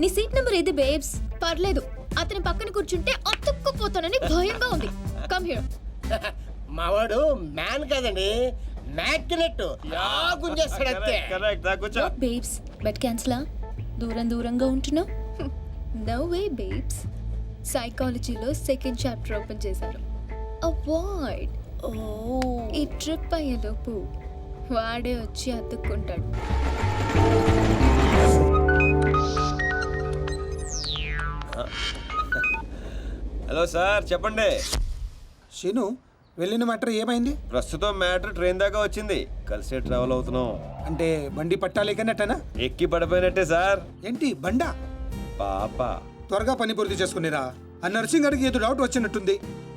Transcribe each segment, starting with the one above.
నీ seat number ఏది babes? పర్లేదు, అతని పక్కన కూర్చుంటే అతుక్కుపోతానని భయంగా ఉంది. Come here. మావాడు మ్యాన్ కదండి, మ్యాగ్నెట్ గుంజేస్తాడంతే. వాట్ బేబ్స్, బెట్ క్యాన్సిలా? దూరంగా ఉంటున్నావు. No way babes. సైకాలజీలో సెకండ్ చాప్టర్ ఓపెన్ చేశారు. అవాయిడ్. ఓ, ఈ ట్రిప్ అయ్యేలోపు వాడే వచ్చి అతుక్కుంటాడు. హలో సార్, చెప్పండి. శీను, వెళ్ళిన మ్యాటర్ ఏమైంది? ప్రస్తుతం మ్యాటర్ ట్రైన్ దాకా వచ్చింది. కలిసే ట్రావెల్ అవుతున్నాం. అంటే బండి పట్టాలేకనట్టనా? ఎక్కి పడిపోయినట్టే సార్. ఏంటి బండా? పాప త్వరగా పని పూర్తి చేసుకునేరా. ఆ నర్సింగ్ గారికి ఏదో డౌట్ వచ్చినట్టుంది.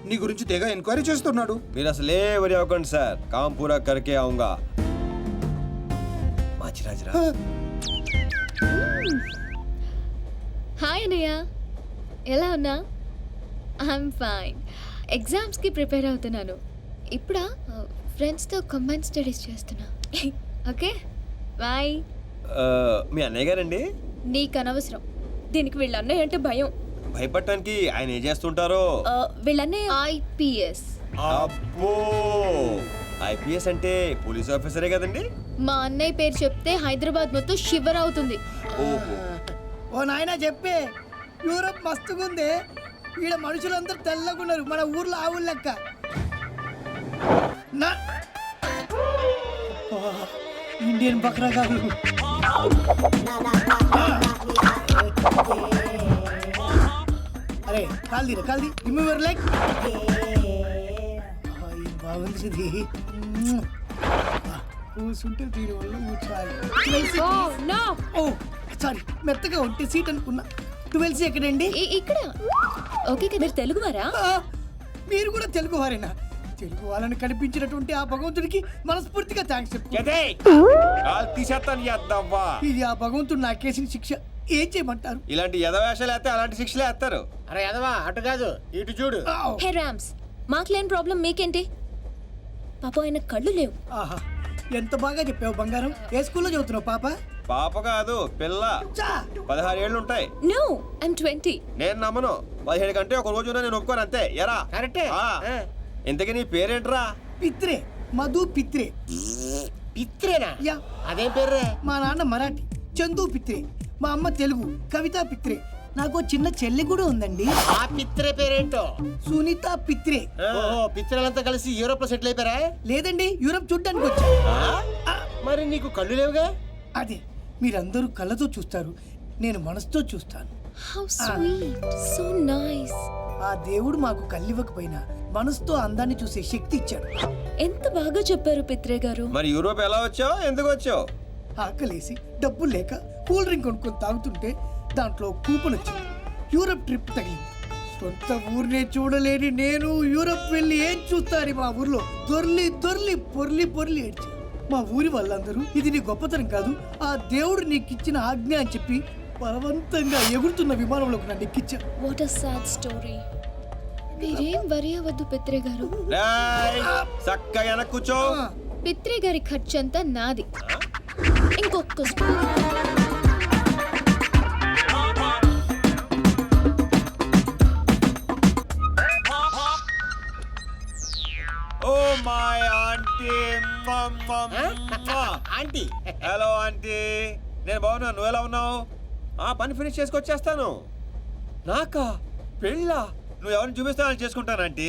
నీ గురించి తెగ ఎంక్వైరీ చేస్తున్నాడు. మీరు అసలే వరి అవ్వకండి సార్. కామ్ పూరా కరికే ఆऊंगा. మాచిరాజరా. హాయ్ అన్నయ్య, ఎలా ఉన్నా? I'm fine. ఎగ్జామ్స్కి ప్రిపేర్ అవుతున్నాను. ఇప్పుడా ఫ్రెండ్స్తో కంబైన్ స్టడీస్ చేస్తున్నా. Okay bye. మీ అన్నయ్య గారండి? నీకు అనవసరం. దీనికి వీళ్ళ అన్నయ్య అంటే భయం. భయపడటానికి ఆయన ఏం చేస్తుంటారో? వీళ్ళన్నయ్య ఐపీఎస్. అబ్బో, ఐపీఎస్ అంటే పోలీస్ ఆఫీసరే కదండి? మా అన్నయ్య పేరు చెప్తే హైదరాబాద్ మొత్తం షివర్ అవుతుంది. ఓహో. ఓ నాయనా చెప్పే, యూరప్ మస్తుగుంది. ఈడ మనుషులందరూ తెల్లగున్నారు, మన ఊర్లో ఆవులు లెక్క. ఇండియన్ బక్రా కాదు. అరే కాల్దీరా కాల్ది, రిమూవర్ లైక్. బాగుంది ఇది. కూర్చుంటే దీని వల్ల కూర్చోవాలి. ఓ సారీ, మెత్తగా ఉంటే సీట్ అనుకున్నా. 12C ఎక్కడండి? ఇక్కడ. ఓకే కదా. మీరు తెలుగువారా? మీరు కూడా తెలుగు వారేనా? తెలుగు వాళ్ళని కనిపించినటువంటి ఆ భగవంతుడికి మనస్ఫూర్తిగా థ్యాంక్స్ చెప్పు. ఇది ఆ భగవంతుడు నాకేసిన శిక్ష. ఏం చేయమంటారు? ఇలాంటి యదవేషాలు వేస్తే అలాంటి శిక్షలే వేస్తారు. అరే ఎదవా, అటు కాదు ఇటు చూడు. హే రామ్స్, మాకు లేని ప్రాబ్లం మీకేంటి? పాప ఆయన కళ్ళు లేవు. ఆహా, ఎంత బాగా చెప్పావు బంగారం. ఏ స్కూల్లో చదువుతున్నావు పాప? పాప కాదు, పిల్ల. 16 ఏళ్ళు ఉంటాయి. No, I'm 20. నేను నమ్మను. 17 కంటే ఒక రోజు నేను ఒప్పుకోను అంతే. ఎరా కరెక్టే. ఇంతకీ నీ పేరేంట్రా? పిత్రే, మధు పిత్రే. పిత్రేనా? యా. అదేం పేర్రే? మా నాన్న మరాఠీ, చందు పిత్రే. మా అమ్మ తెలుగు, కవిత పిత్రే. నాకు చిన్న చెల్లి కూడా ఉందండి. ఆ పిత్రే పేరేంటో? సునీత పిత్రే. ఓహో, పిత్రలంతా కలిసి యూరోప్ లో సెటిల్ అయిపోయారా? లేదండి, యూరప్ చూడ్డానికి వచ్చా. మరి నీకు కళ్ళు లేవుగా? అదే, మీరందరూ కళ్ళతో చూస్తారు, నేను మనసుతో చూస్తాను. How sweet, so nice. ఆ దేవుడు మాకు కళ్ళివ్వకపోయినా మనసుతో అందాన్ని చూసే శక్తి ఇచ్చాడు. ఎంత బాగా చెప్పారు పిత్రే గారు. మరి యూరోప్ ఎలా వచ్చావు, ఎందుకు వచ్చావు? ఆకలేసి డబ్బులు లేక కూల్ డ్రింక్ కొనుక్కొని తాగుతుంటే దాంట్లో కూపన్ వచ్చింది. యూరప్ ట్రిప్ తగిలింది. సొంత ఊరినే చూడలేని నేను యూరప్ వెళ్ళి ఏం చూస్తాను? మా ఊర్లో దొర్లి దొర్లి పొర్లి పొర్లి ఏడ్చి మా ఊరి వాళ్ళందరూ ఇది నీ గొప్పతనం కాదు, ఆ దేవుడు నీకిచ్చిన ఆజ్ఞ అని చెప్పి బలవంతంగా ఎగురుతున్న విమానంలోకి నన్ను ఎక్కించారు. What a sad story. మీరేం వరి అవ్వద్దు పిత్రే గారు. చక్కగా వెనక్కి కూర్చో. పిత్రే గారి ఖర్చు అంతా నాది. ఇంకొక spoon. Oh my aunty. Aunty. Hello aunty, నేను బాగున్నాను. నువ్వు ఎలా ఉన్నావు? పని ఫినిష్ చేసుకొచ్చేస్తాను. నాకా పెళ్ళా? నువ్వు ఎవరిని చూపిస్తానని చేసుకుంటాను ఆంటీ.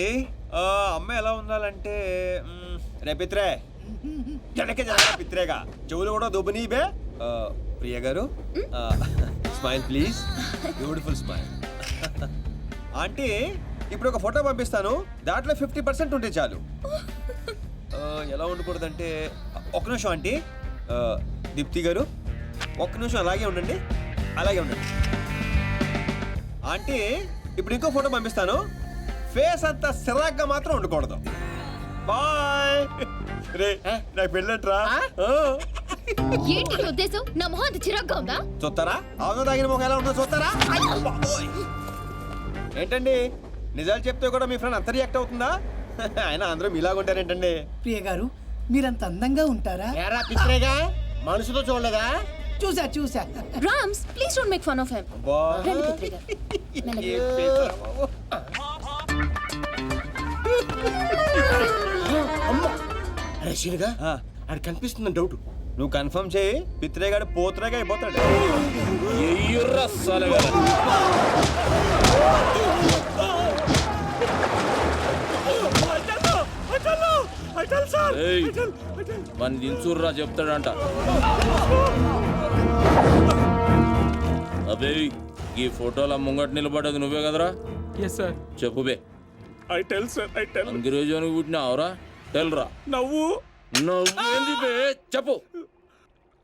అమ్మాయి ఎలా ఉండాలంటే రే పిత్రే, జనకే జన పిత్రేగా చెవులు కూడా దుబ్బనీబే. ప్రియ గారు, smile please, beautiful smile. Aunty, ఇప్పుడు ఒక ఫోటో పంపిస్తాను, దాంట్లో 50% ఉంటే చాలు. ఎలా ఉండకూడదంటే, ఒక్క నిమిషం ఆంటీ. దీప్తి గారు, ఒక్క నిమిషం అలాగే ఉండండి, అలాగే ఉండండి. ఆంటీ, ఇప్పుడు ఇంకో ఫోటో పంపిస్తాను, ఫేస్ అంతా సిరాగ్గా మాత్రం ఉండకూడదు. బాయ్. రే, నాకు పెళ్ళంట్రా. ఏంటి నీ ఉద్దేశం? నా మొహం అంత చిరాగ్గా ఉందా? చూస్తారా? అవును, తాగిన మొహం ఎలా ఉందో చూస్తారా? ఏంటండి, నిజాలు చెప్తే కూడా మీ ఫ్రెండ్ అంత రియాక్ట్ అవుతుందా? ఆయన అందరూ మీలాగుంటారేంటండి? ప్రియ గారు, మీరంత అందంగా ఉంటారా? ఏరా పిత్రేగా, మనసుతో చూడలేదా? చూసా చూసా Rams please don't make fun of him బా రండి పిత్రే గారు మెల్లగా. ఏ పేరురా బాబు. అరే శీనుగా ఆ, అది కనిపిస్తుందని డౌట్. నువ్వు కన్ఫర్మ్ చేయి పిత్రేగాడు పోతురేగా అయిపోతాడు. మన దించూర్రా చెప్తాడంట. అబే ఈ ఫోటోల ముంగట నిలబడేది నువ్వే కదరా? Yes sir. చెప్పు బే. I tell sir, I tell. అంగిరేజోనికి పుట్టినావురా? తెల్రా. నవ్వు నువ్వేంది బే? చెప్పు.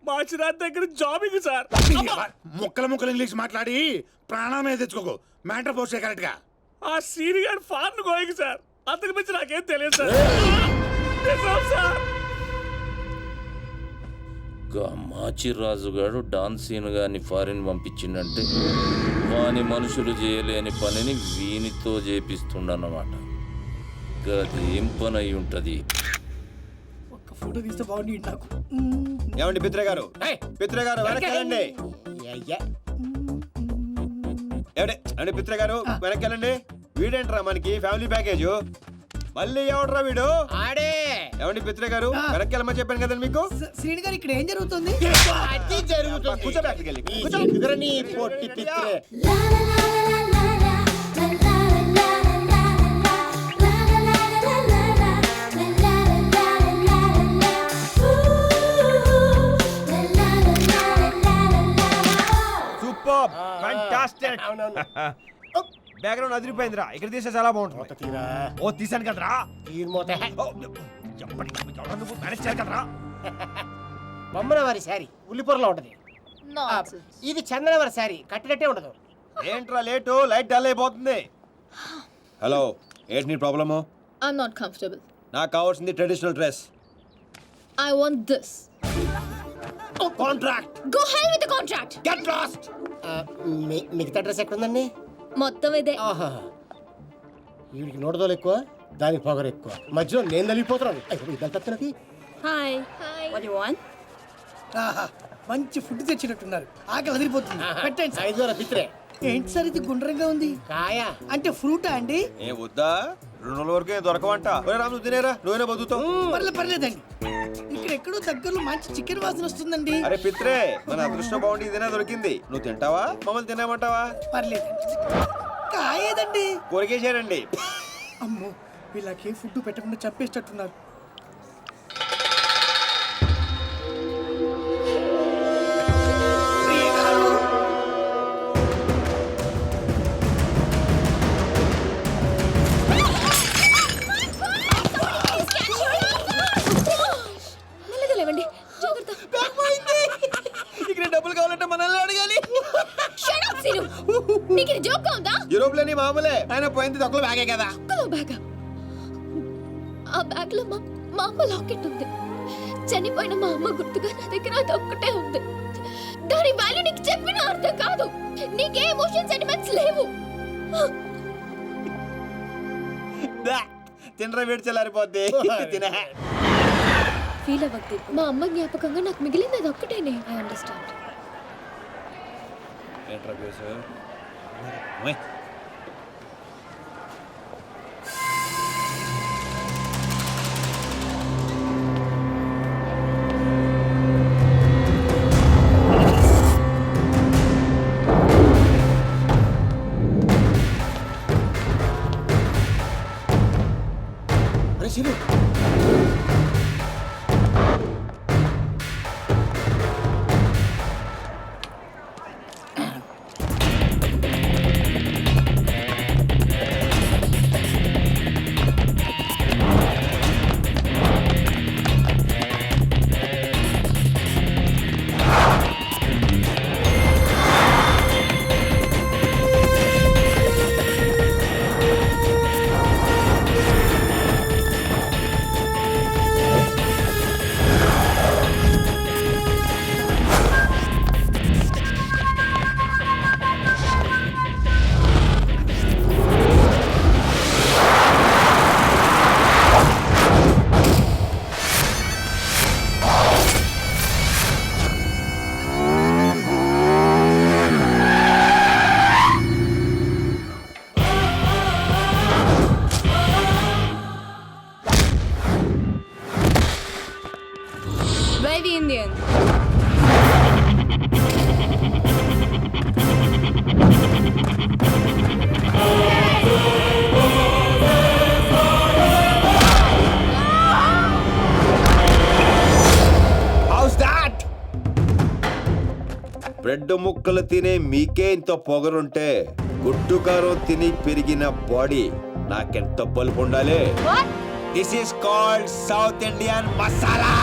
మాచిరాజ్ దగ్గర జాబింగ్ సార్. ముక్కల ముక్కలు ఇంగ్లీష్ మాట్లాడి ప్రాణమే తెచ్చుకోకు. మ్యాటర్ పోస్టే కరెక్ట్ గా. ఆ సీని గారు ఫారెన్ గోయింగ్ సార్. అంతకు మించి నాకేం తెలియదు సార్. నిజం సార్. మాచిరాజు గారు డాన్స్ సీన్ గాని ఫారిన్ పంపించిండంటే వాని మనుషులు చేయలేని పనిని వీనితో చేపిస్తుండన్నమాట. గదేం పని అయి ఉంటది? ఒక్క ఫోటో తీస్తే బాగుంది నాకు. ఏమండి పిత్రేగారు, పిత్రేగారు వెనక్కి వెళ్ళండి. అయ్యా ఏమండి పిత్రేగారు వెనక్కి వెళ్ళండి. వీడేంట్రా మనకి ఫ్యామిలీ ప్యాకేజ్? మళ్ళీ ఎవడ్రా వీడు? ఆడే ఏమండి పిత్రేగారు వెనక్కి వెళ్ళమని చెప్పాను కదండి మీకు. శ్రీని గారు ఇక్కడ ఏం జరుగుతుంది? అది జరుగుతుంది. కూర్చో బ్యాగ్కి వెళ్ళి. ఈ ఎందుకురా నీ పొట్టి పిత్రే? Super, fantastic. అవునవును. బ్యాక్గ్రౌండ్ అదిరిపోయిందిరా. ఇక్కడ తీస్తే చాలా బాగుంటుంది. మొత్తం తీరా ఓ తీసాను కదరా. తీరుమోతే ఓ, ఎప్పటికీ ఎవరో నువ్వు మేనేజ్ చేయాలి కదరా. బొమ్మన వారి శారీ ఉల్లిపొరలో ఉంటది. Nonsense. ఇది చందన వారి శారీ కట్టినట్టే ఉండదు. ఏంట్రా లేటు? లైట్ డల్ అయిపోతుంది. హలో, ఏంటి నీ ప్రాబ్లము? I'm not comfortable. నాకు కావాల్సింది traditional dress. I want this. Contract Go hell with the contract. Get lost. మిగతా డ్రెస్ ఎక్కడుందండి? మొత్తం ఇదే. ఆహా, వీడికి నోడదోలు ఎక్కువ, దానికి పొగరు ఎక్కువ. మధ్యలో నేను నలిగిపోతున్నాను. అయ్యో ఇదంతా తప్పినది. Hi. Hi. What you want? ఆహా, మంచి ఫుడ్ తెచ్చినట్టున్నారు. ఆకలి అదిరిపోతుంది. పెట్టండి సార్. 5 పిత్రే ఏంటి సార్ ఇది గుండ్రంగా ఉంది? కాయ అంటే ఫ్రూటా అండి? ఏ వద్దా? 2 రోజుల వరకు ఏం దొరకవంట. ఒరే రాము, నువ్వు తినేరా, నువ్వేనా బతుకుతావు. పర్లేదండి. ఇక్కడ ఎక్కడో దగ్గరలో మంచి చికెన్ వాసన వస్తుందండి. అరే పిత్రే, మన అదృష్టం బాగుండి ఇదేనా దొరికింది. నువ్వు తింటావా, మమ్మల్ని తినేమంటావా? పర్లేదండి. కాయేదండి. కొరికేసాడండి. అమ్మో, వీళ్ళకి ఫుడ్ పెట్టకుండా చంపేటట్టున్నారు. మెల్లగా లేవండి. జాగ్రత్త. ఇక్కడ డబ్బులు కావాలంటే మనల్ని అడగాలి. Shut up, Sinu. నీకు ఇది జోక్గా ఉందా? యూరోప్లోని మామూలే. ఆయన పోయింది తక్కువ బ్యాగే కదా. ఒక్కలో బ్యాగ్. ఆ బ్యాగ్ లో మా అమ్మ లాకెట్ ఉంది. చనిపోయిన మా అమ్మ గుర్తుగా నా దగ్గర అది ఒక్కటే ఉంది. దాని వాల్యూ నీకు చెప్పిన అర్థం కాదు. నీకే ఎమోషన్ సెంటిమెంట్స్ లేవు. తినరా, వేడి చల్లారిపోద్ది. తినే. ఫీల్ అవ్వద్దు. మా అమ్మ జ్ఞాపకంగా నాకు మిగిలింది అది ఒక్కటేనే. I understand. ఏంట్రా కేసు? అరే శీను, బ్రెడ్ ముక్కలు తినే మీకే ఇంత పొగరుంటే గుడ్డు కారం తిని పెరిగిన బాడీ నాకెంత బలుపు ఉండాలి. This is called south Indian masala.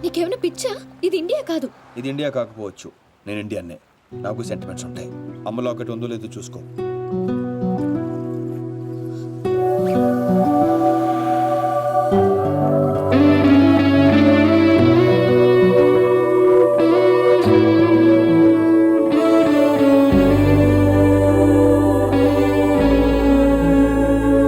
నీకేమైనా పిచ్చా? ఇది ఇండియా కాదు. ఇది ఇండియా కాకపోవచ్చు, నేను ఇండియన్నే. నాకు సెంటిమెంట్స్ ఉంటాయి. అమ్మలో ఒకటి ఉందో లేదో చూసుకో.